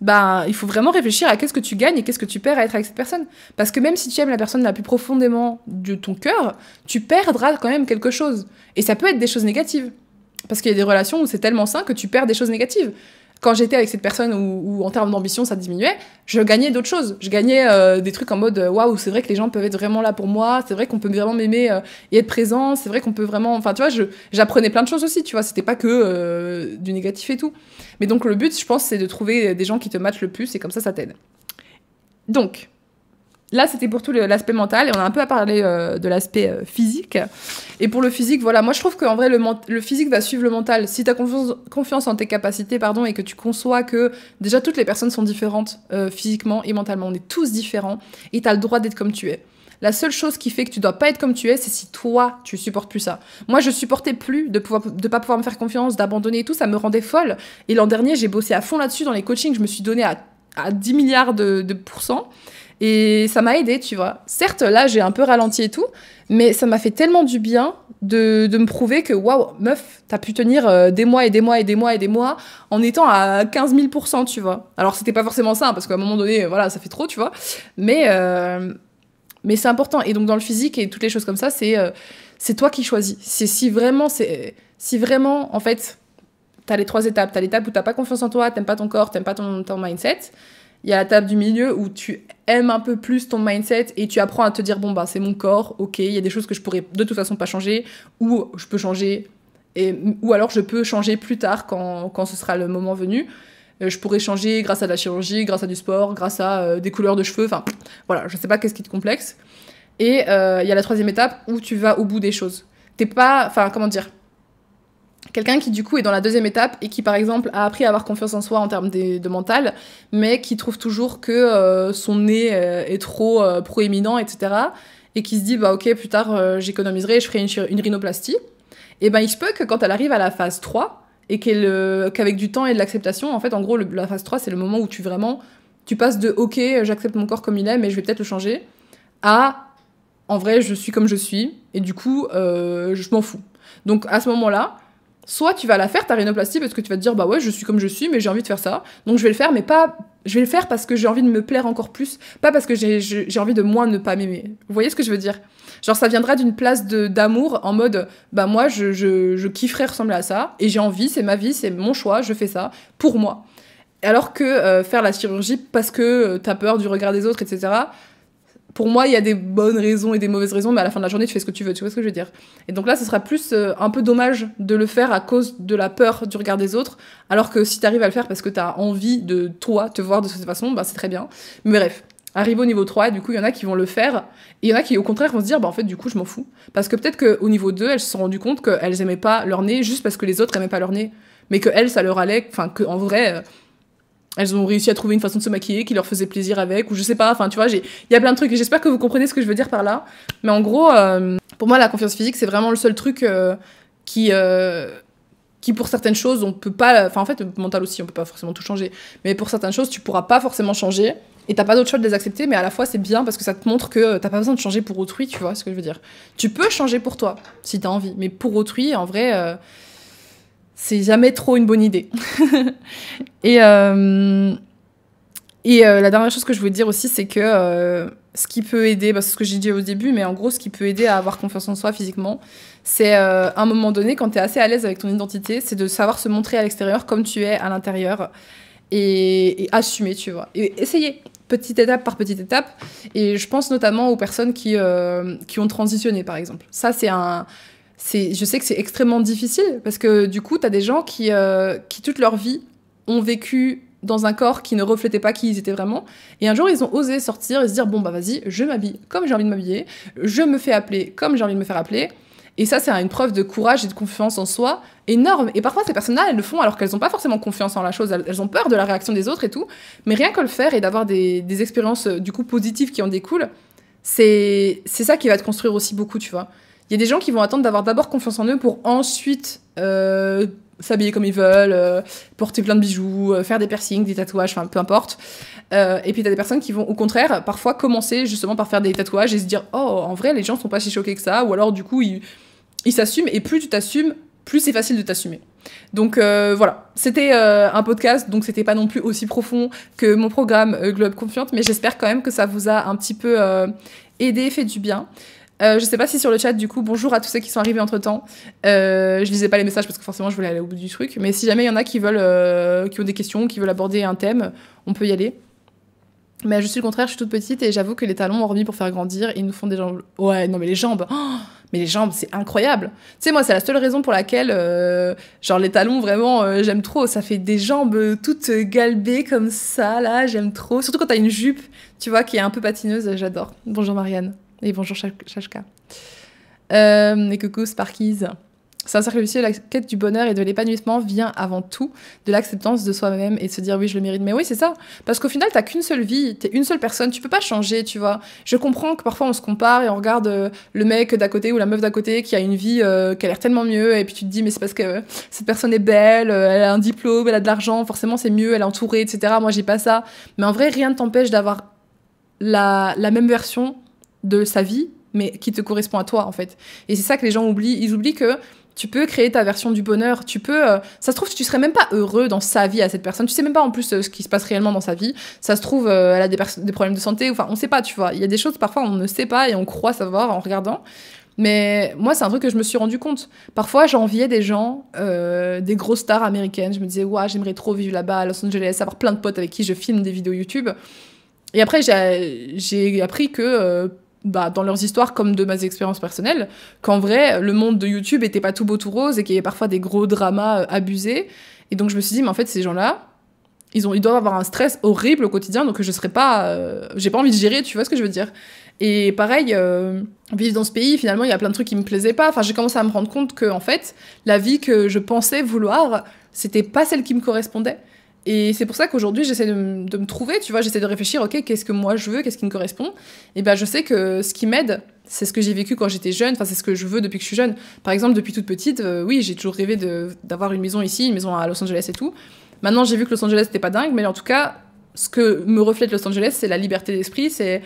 bah, il faut vraiment réfléchir à qu'est-ce que tu gagnes et qu'est-ce que tu perds à être avec cette personne. Parce que même si tu aimes la personne la plus profondément de ton cœur, tu perdras quand même quelque chose. Et ça peut être des choses négatives. Parce qu'il y a des relations où c'est tellement sain que tu perds des choses négatives. Quand j'étais avec cette personne où en termes d'ambition ça diminuait, je gagnais d'autres choses. Je gagnais des trucs en mode waouh, c'est vrai que les gens peuvent être vraiment là pour moi, c'est vrai qu'on peut vraiment m'aimer et être présent, c'est vrai qu'on peut vraiment. Enfin, tu vois, j'apprenais plein de choses aussi, tu vois, c'était pas que du négatif et tout. Mais donc, le but, je pense, c'est de trouver des gens qui te matchent le plus et comme ça t'aide. Donc. Là, c'était pour tout l'aspect mental, et on a un peu à parler de l'aspect physique. Et pour le physique, voilà, moi je trouve qu'en vrai, le physique va suivre le mental. Si tu as confiance en tes capacités, pardon, et que tu conçois que déjà toutes les personnes sont différentes physiquement et mentalement, on est tous différents, et tu as le droit d'être comme tu es. La seule chose qui fait que tu dois pas être comme tu es, c'est si toi, tu supportes plus ça. Moi, je supportais plus de pas pouvoir me faire confiance, d'abandonner et tout, ça me rendait folle. Et l'an dernier, j'ai bossé à fond là-dessus dans les coachings, je me suis donnée à 10 milliards de pourcents. Et ça m'a aidée, tu vois. Certes, là, j'ai un peu ralenti et tout, mais ça m'a fait tellement du bien de me prouver que, waouh, meuf, t'as pu tenir des mois et des mois et des mois et des mois en étant à 15 000%, tu vois. Alors, c'était pas forcément ça, hein, parce qu'à un moment donné, voilà, ça fait trop, tu vois. Mais c'est important. Et donc, dans le physique et toutes les choses comme ça, c'est toi qui choisis. Si vraiment, en fait, t'as les 3 étapes. T'as l'étape où t'as pas confiance en toi, t'aimes pas ton corps, t'aimes pas ton mindset. Il y a la table du milieu où tu aimes un peu plus ton mindset et tu apprends à te dire bon bah c'est mon corps, ok, il y a des choses que je pourrais de toute façon pas changer, ou je peux changer, ou alors je peux changer plus tard quand ce sera le moment venu. Je pourrais changer grâce à de la chirurgie, grâce à du sport, grâce à des couleurs de cheveux, enfin voilà, je sais pas qu'est-ce qui te complexe. Et il y a la 3e étape où tu vas au bout des choses. T'es pas, enfin comment dire, quelqu'un qui du coup est dans la 2e étape et qui par exemple a appris à avoir confiance en soi en termes de mental, mais qui trouve toujours que son nez est trop proéminent, etc. Et qui se dit bah ok plus tard j'économiserai et je ferai une rhinoplastie. Et ben il se peut que quand elle arrive à la phase 3 et qu'avec du temps et de l'acceptation, en fait en gros la phase 3 c'est le moment où tu passes de ok j'accepte mon corps comme il est mais je vais peut-être le changer à en vrai je suis comme je suis et du coup je m'en fous. Donc à ce moment-là, soit tu vas la faire, ta rhinoplastie, parce que tu vas te dire, bah ouais, je suis comme je suis, mais j'ai envie de faire ça. Donc je vais le faire, mais pas... Je vais le faire parce que j'ai envie de me plaire encore plus, pas parce que j'ai envie de moins ne pas m'aimer. Vous voyez ce que je veux dire ? Genre, ça viendra d'une place d'amour, en mode, bah moi, je kifferais ressembler à ça, et j'ai envie, c'est ma vie, c'est mon choix, je fais ça, pour moi. Alors que faire la chirurgie parce que t'as peur du regard des autres, etc., pour moi, il y a des bonnes raisons et des mauvaises raisons, mais à la fin de la journée, tu fais ce que tu veux, tu vois ce que je veux dire. Et donc là, ce sera plus un peu dommage de le faire à cause de la peur du regard des autres, alors que si t'arrives à le faire parce que t'as envie de, toi, te voir de cette façon, bah c'est très bien. Mais bref, arrivé au niveau 3, du coup, il y en a qui vont le faire, et il y en a qui, au contraire, vont se dire, bah en fait, du coup, je m'en fous. Parce que peut-être qu'au niveau 2, elles se sont rendues compte qu'elles aimaient pas leur nez juste parce que les autres aimaient pas leur nez, mais que elles, ça leur allait, enfin, qu'en vrai... elles ont réussi à trouver une façon de se maquiller qui leur faisait plaisir avec, ou je sais pas, enfin tu vois, il y a plein de trucs, et j'espère que vous comprenez ce que je veux dire par là. Mais en gros, pour moi, la confiance physique, c'est vraiment le seul truc qui pour certaines choses, on peut pas... Enfin en fait, mental aussi, on peut pas forcément tout changer. Mais pour certaines choses, tu pourras pas forcément changer, et t'as pas d'autre choix de les accepter, mais à la fois, c'est bien parce que ça te montre que t'as pas besoin de changer pour autrui, tu vois ce que je veux dire. Tu peux changer pour toi, si t'as envie, mais pour autrui, en vrai... c'est jamais trop une bonne idée. Et la dernière chose que je voulais dire aussi, c'est que ce qui peut aider, c'est ce que j'ai dit au début, mais en gros, ce qui peut aider à avoir confiance en soi physiquement, c'est à un moment donné, quand t'es assez à l'aise avec ton identité, c'est de savoir se montrer à l'extérieur comme tu es à l'intérieur et assumer, tu vois. Et essayer, petite étape par petite étape. Et je pense notamment aux personnes qui ont transitionné, par exemple. Ça, je sais que c'est extrêmement difficile parce que du coup, t'as des gens qui toute leur vie ont vécu dans un corps qui ne reflétait pas qui ils étaient vraiment. Et un jour, ils ont osé sortir et se dire bon, bah vas-y, je m'habille comme j'ai envie de m'habiller, je me fais appeler comme j'ai envie de me faire appeler. Et ça, c'est une preuve de courage et de confiance en soi énorme. Et parfois, ces personnes-là, elles le font alors qu'elles n'ont pas forcément confiance en la chose. Elles ont peur de la réaction des autres et tout. Mais rien que le faire et d'avoir des expériences, du coup, positives qui en découlent, c'est ça qui va te construire aussi beaucoup, tu vois. Il y a des gens qui vont attendre d'avoir d'abord confiance en eux pour ensuite s'habiller comme ils veulent, porter plein de bijoux, faire des piercings, des tatouages, enfin, peu importe. Et puis t'as des personnes qui vont au contraire parfois commencer justement par faire des tatouages et se dire oh en vrai les gens sont pas si choqués que ça, ou alors du coup ils s'assument, et plus tu t'assumes plus c'est facile de t'assumer. Donc voilà, c'était un podcast, donc c'était pas non plus aussi profond que mon programme Globe Confiante, mais j'espère quand même que ça vous a un petit peu aidé, fait du bien. Je sais pas si sur le chat, du coup, bonjour à tous ceux qui sont arrivés entre-temps. Je lisais pas les messages parce que forcément je voulais aller au bout du truc, mais si jamais il y en a qui veulent, qui ont des questions, qui veulent aborder un thème, on peut y aller. Mais je suis le contraire, je suis toute petite et j'avoue que les talons, hormis pour faire grandir, ils nous font des jambes. Ouais, non mais les jambes, mais les jambes, c'est incroyable. Tu sais, moi, c'est la seule raison pour laquelle, genre les talons, vraiment, j'aime trop. Ça fait des jambes toutes galbées comme ça, là, j'aime trop. Surtout quand t'as une jupe, tu vois, qui est un peu patineuse, j'adore. Bonjour Marianne. Et bonjour Chachka. Et coucou Sparkies. C'est un cercle vicieux, la quête du bonheur et de l'épanouissement vient avant tout de l'acceptance de soi-même et de se dire oui, je le mérite. Mais oui, c'est ça. Parce qu'au final, t'as qu'une seule vie, t'es une seule personne, tu peux pas changer, tu vois. Je comprends que parfois on se compare et on regarde le mec d'à côté ou la meuf d'à côté qui a une vie qui a l'air tellement mieux, et puis tu te dis mais c'est parce que cette personne est belle, elle a un diplôme, elle a de l'argent, forcément c'est mieux, elle est entourée, etc. Moi j'ai pas ça. Mais en vrai, rien ne t'empêche d'avoir la même version de sa vie, mais qui te correspond à toi en fait. Et c'est ça que les gens oublient. Ils oublient que tu peux créer ta version du bonheur, tu peux... ça se trouve, tu serais même pas heureux dans sa vie à cette personne, tu sais même pas en plus ce qui se passe réellement dans sa vie, ça se trouve, elle a des problèmes de santé, enfin, on sait pas, tu vois. Il y a des choses, parfois, on ne sait pas et on croit savoir en regardant. Mais moi, c'est un truc que je me suis rendu compte. Parfois, j'enviais des gens, des grosses stars américaines, je me disais, ouais, j'aimerais trop vivre là-bas à Los Angeles, avoir plein de potes avec qui je filme des vidéos YouTube. Et après, j'ai appris que... dans leurs histoires comme de mes expériences personnelles, qu'en vrai, le monde de YouTube était pas tout beau tout rose et qu'il y avait parfois des gros dramas abusés. Et donc je me suis dit, mais en fait, ces gens-là, ils doivent avoir un stress horrible au quotidien, donc je serais pas... j'ai pas envie de gérer, tu vois ce que je veux dire. Et pareil, vivre dans ce pays, finalement, il y a plein de trucs qui me plaisaient pas. Enfin, j'ai commencé à me rendre compte que, en fait, la vie que je pensais vouloir, c'était pas celle qui me correspondait. Et c'est pour ça qu'aujourd'hui, j'essaie de me trouver, tu vois, j'essaie de réfléchir, ok, qu'est-ce que moi je veux, qu'est-ce qui me correspond. Et ben, je sais que ce qui m'aide, c'est ce que j'ai vécu quand j'étais jeune, enfin, c'est ce que je veux depuis que je suis jeune. Par exemple, depuis toute petite, oui, j'ai toujours rêvé d'avoir une maison ici, une maison à Los Angeles et tout. Maintenant, j'ai vu que Los Angeles, c'était pas dingue, mais en tout cas, ce que me reflète Los Angeles, c'est la liberté d'esprit, c'est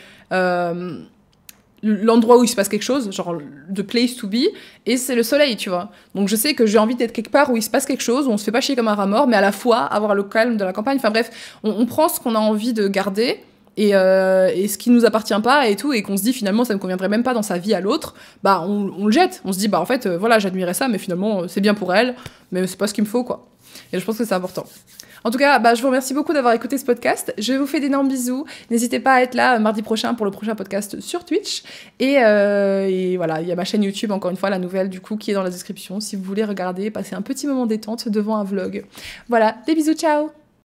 l'endroit où il se passe quelque chose, genre the place to be, et c'est le soleil, tu vois. Donc je sais que j'ai envie d'être quelque part où il se passe quelque chose, où on se fait pas chier comme un rat mort, mais à la fois avoir le calme de la campagne. Enfin bref, on prend ce qu'on a envie de garder et ce qui nous appartient pas et tout, et qu'on se dit finalement ça ne conviendrait même pas dans sa vie à l'autre, bah on le jette. On se dit bah en fait voilà, j'admirais ça, mais finalement c'est bien pour elle, mais c'est pas ce qu'il me faut, quoi. Et je pense que c'est important. En tout cas, je vous remercie beaucoup d'avoir écouté ce podcast. Je vous fais d'énormes bisous. N'hésitez pas à être là mardi prochain pour le prochain podcast sur Twitch. Et voilà, il y a ma chaîne YouTube, encore une fois, la nouvelle, du coup, qui est dans la description. Si vous voulez regarder, passer un petit moment détente devant un vlog. Voilà, des bisous, ciao!